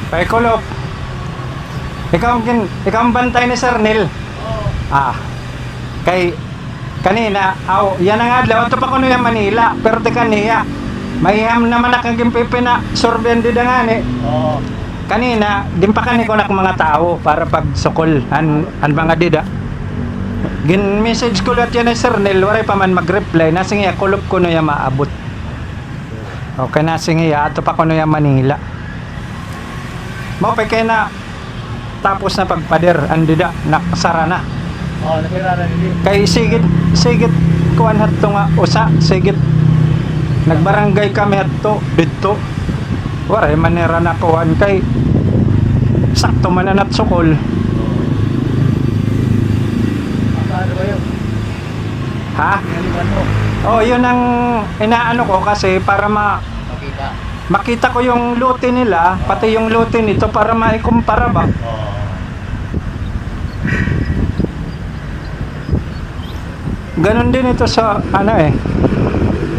Paikulop. Ikaw ang bantay ni Sir Neil. Kay kanina, yan ang adlaw ito pa kuno yung Manila, pero ti kaniya. Mahiham naman na kang gimpipi na sorben di dangani. Kanina, din pa kani ko na mga tao para pagsukol an mga dida. Gin message ko lahat yan ni Sir Neil, waray pa man mag-reply, nasingiya kulop ko no yung maabot. Okay, nasingiya, ito pa kuno yung Manila. Mo pa kay na tapos na pagpader andida nakasara na. Nakirara nili. Kay sigit kuan hatto nga usa sigit nagbarangay kami hatto didto. Waray manera na kuan kay sakto man na natsukol. Ano ba yun? Ha? Yun ang inaano ko kasi para makita ko yung lote nila, pati yung lote nito para maikumpara ba. Ganon din ito sa ano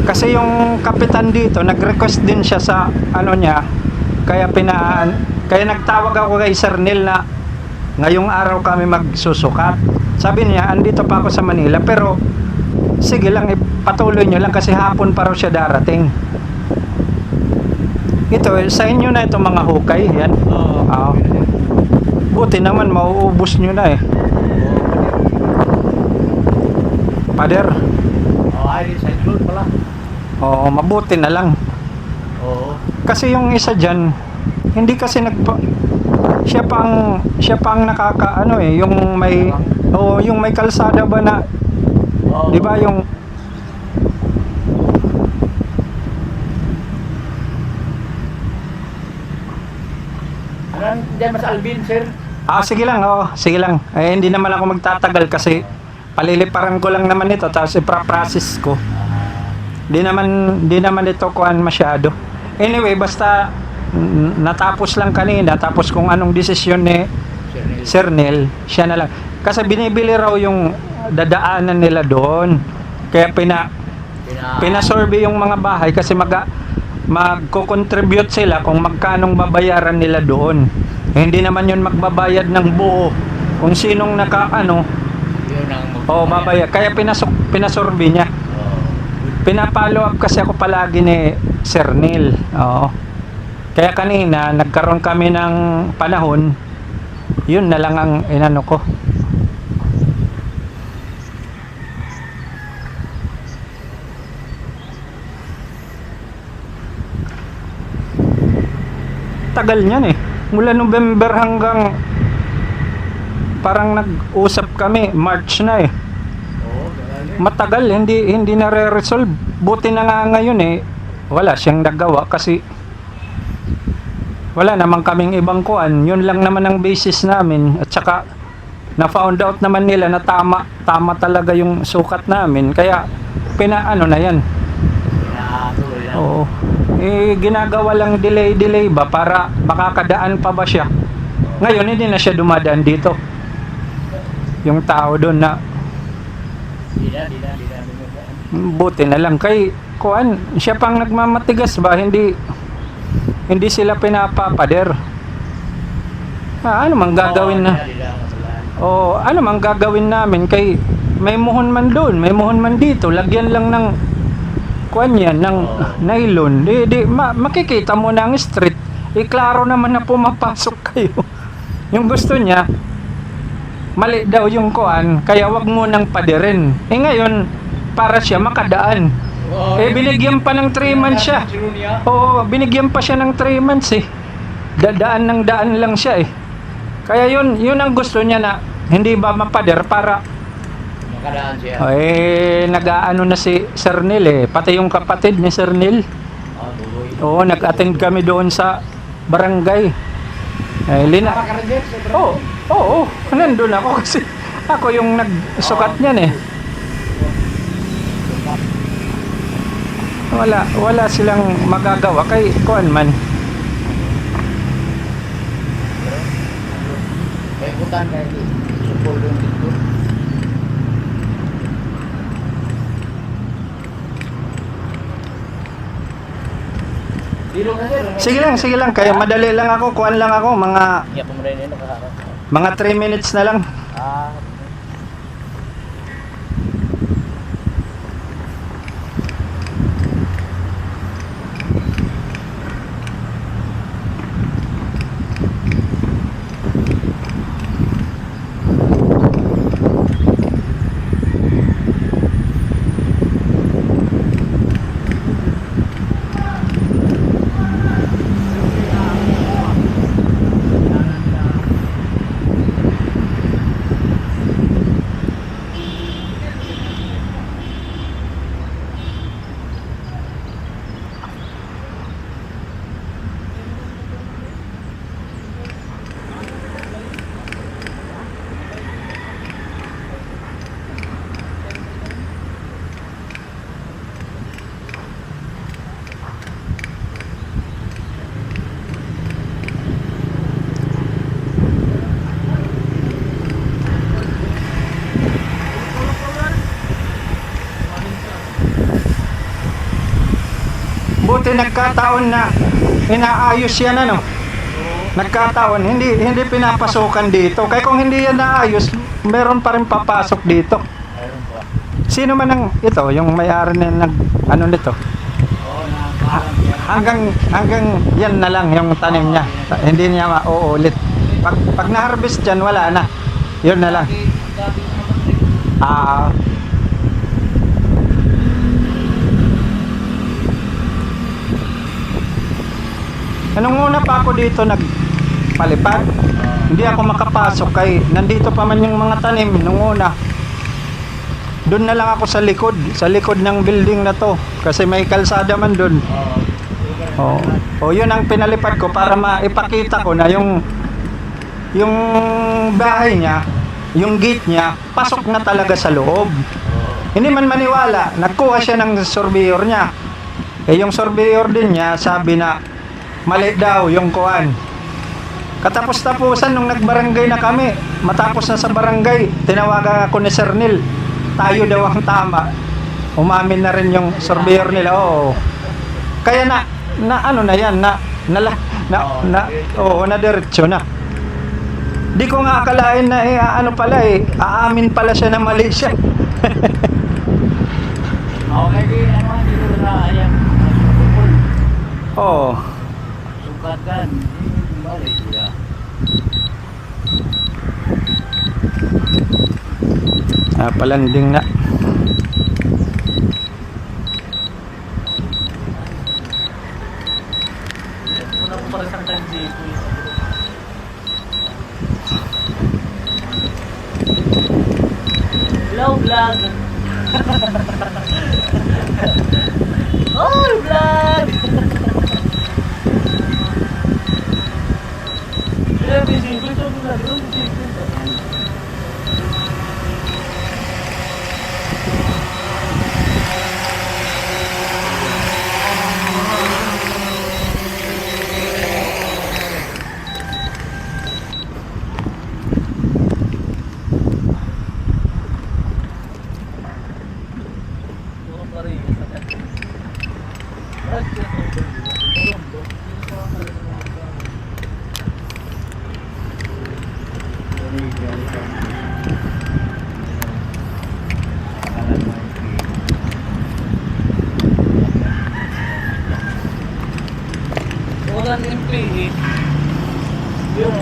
kasi yung kapitan dito nag-request din siya sa ano niya, kaya nagtawag ako kay Sir Neil na ngayong araw kami magsusukat. Sabi niya andito pa ako sa Manila, pero sige lang ipatuloy nyo lang kasi hapon pa raw siya darating. Ito, sa inyo na itong mga hukay, yan. Buti naman, mauubos nyo na Pader. Ay, sa June pala. Mabuti na lang. Kasi yung isa dyan, hindi kasi siya pang nakakaano yung may kalsada ba na, di ba yung Diyan mas Alvin, sir. sige lang. Hindi naman ako magtatagal kasi paliliparan ko lang naman ito tapos ipra-process ko. Di naman ito kuan masyado. Anyway, basta natapos lang kanina, tapos kung anong desisyon ni Sir Neil, siya na lang. Kasi binibili raw yung dadaanan nila doon. Kaya pinasurvey yung mga bahay kasi magko-contribute sila kung magkanong babayaran nila doon. Hindi naman yun magbabayad ng buo. Kung sinong babayad. Kaya pinasurvey niya. Pinapollow up kasi ako palagi ni Sir Neil. Kaya kanina nagkaroon kami ng panahon. Yun na lang ang inano ko. Tagal niyan mula November hanggang parang nag-usap kami March na matagal hindi na re-resolve. Buti na nga ngayon wala siyang nagawa kasi wala naman kaming ibang kuan, yun lang naman ang basis namin at saka na found out naman nila na tama talaga yung sukat namin kaya pinaano na yan. Ginagawa lang delay ba para makakadaan pa ba siya. Ngayon hindi na siya dumadaan dito. Yung tao doon na buti na lang kay kuan, siya pang nagmamatigas ba, hindi sila pinapapader. Ano mang gagawin ano mang gagawin namin kay may muhon man doon, may muhon man dito, lagyan lang ng kuan yan ng nylon. Makikita mo na ang street. Klaro naman na pumapasok kayo. Yung gusto niya mali daw yung kuan, kaya wag mo nang paderin. Ngayon para siya makadaan. Binigyan pa ng 3 months siya. Binigyan pa siya ng 3 months daan lang siya Kaya yun ang gusto niya na hindi ba mapader para makadaan siya. Nag-aano na si Sir Neil pati yung kapatid ni Sir Neil. Nag-attend kami doon sa barangay. Nandun ako kasi ako yung nagsukat niyan Wala silang magagawa kay kuan man. Kaya putan kaya supol yung dito. Dilo Sige lang. Kaya madali lang ako. Kuhan lang ako. Iya pa mo rin yun, nakaharap. Mga 3 minutes na lang. Ah, Buti nagkataon na inaayos yan ano. Nagkataon, hindi pinapasukan dito. Kaya kung hindi yan naayos, meron pa rin papasok dito. ayun po. Sino man ang ito, yung may-ari na nag ano nito? Oo, Hanggang yan na lang yung tanim niya. Hindi niya mauulit. Pag na-harvest dyan, wala na. Yun na lang. Ah, Anong una pa ako dito nagpalipad? Hindi ako makapasok kay nandito pa man yung mga tanim nung una. Doon na lang ako sa likod ng building na to kasi may kalsada man doon. Oh, yun ang pinalipad ko para maipakita ko na yung bahay niya, yung gate niya, pasok na talaga sa loob. Hindi man maniwala, nagkuha siya ng surveyor niya. Yung surveyor din niya sabi na mali daw yung kuan. Katapos-tapusan nung nagbarangay na kami, matapos na sa barangay, tinawagan ako ni Sir Neil. Tayo daw ang tama. Umamin na rin yung surveyor nila. Oo. Kaya na ano na yan, na diretso na. Di ko nga akalain na ano pala aamin pala siya na mali siya. Okay, ano dito na ayan. Oo. Sukatan, balik sila. Palanding na. Una ko para sa time dito. Hello, vlog! Oh, vlog! Yeah, busy. Gusto mo na doon. Walang employee. Yung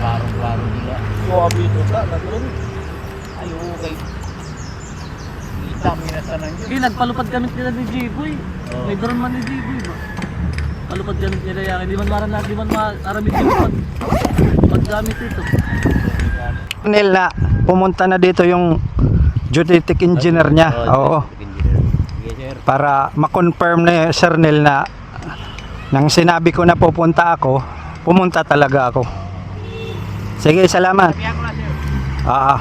klaro-klaro nila. Suwabe ito sa nagulong. Ay, okay. Kita mo na sa nandiyo. Hindi, nagpalupad kami nila ni J-Boy. Oo. May drone man ni J-Boy ba? Palupad kami nila yan. Hindi man maaramid yung paggamit ito. Neil na pumunta na dito yung geodetic engineer niya. Oo. Yes, sir. Para ma-confirm na Sir Neil na nang sinabi ko na pupunta ako, pumunta talaga ako. Sige, salamat. Sabihan ko na sir. Ah.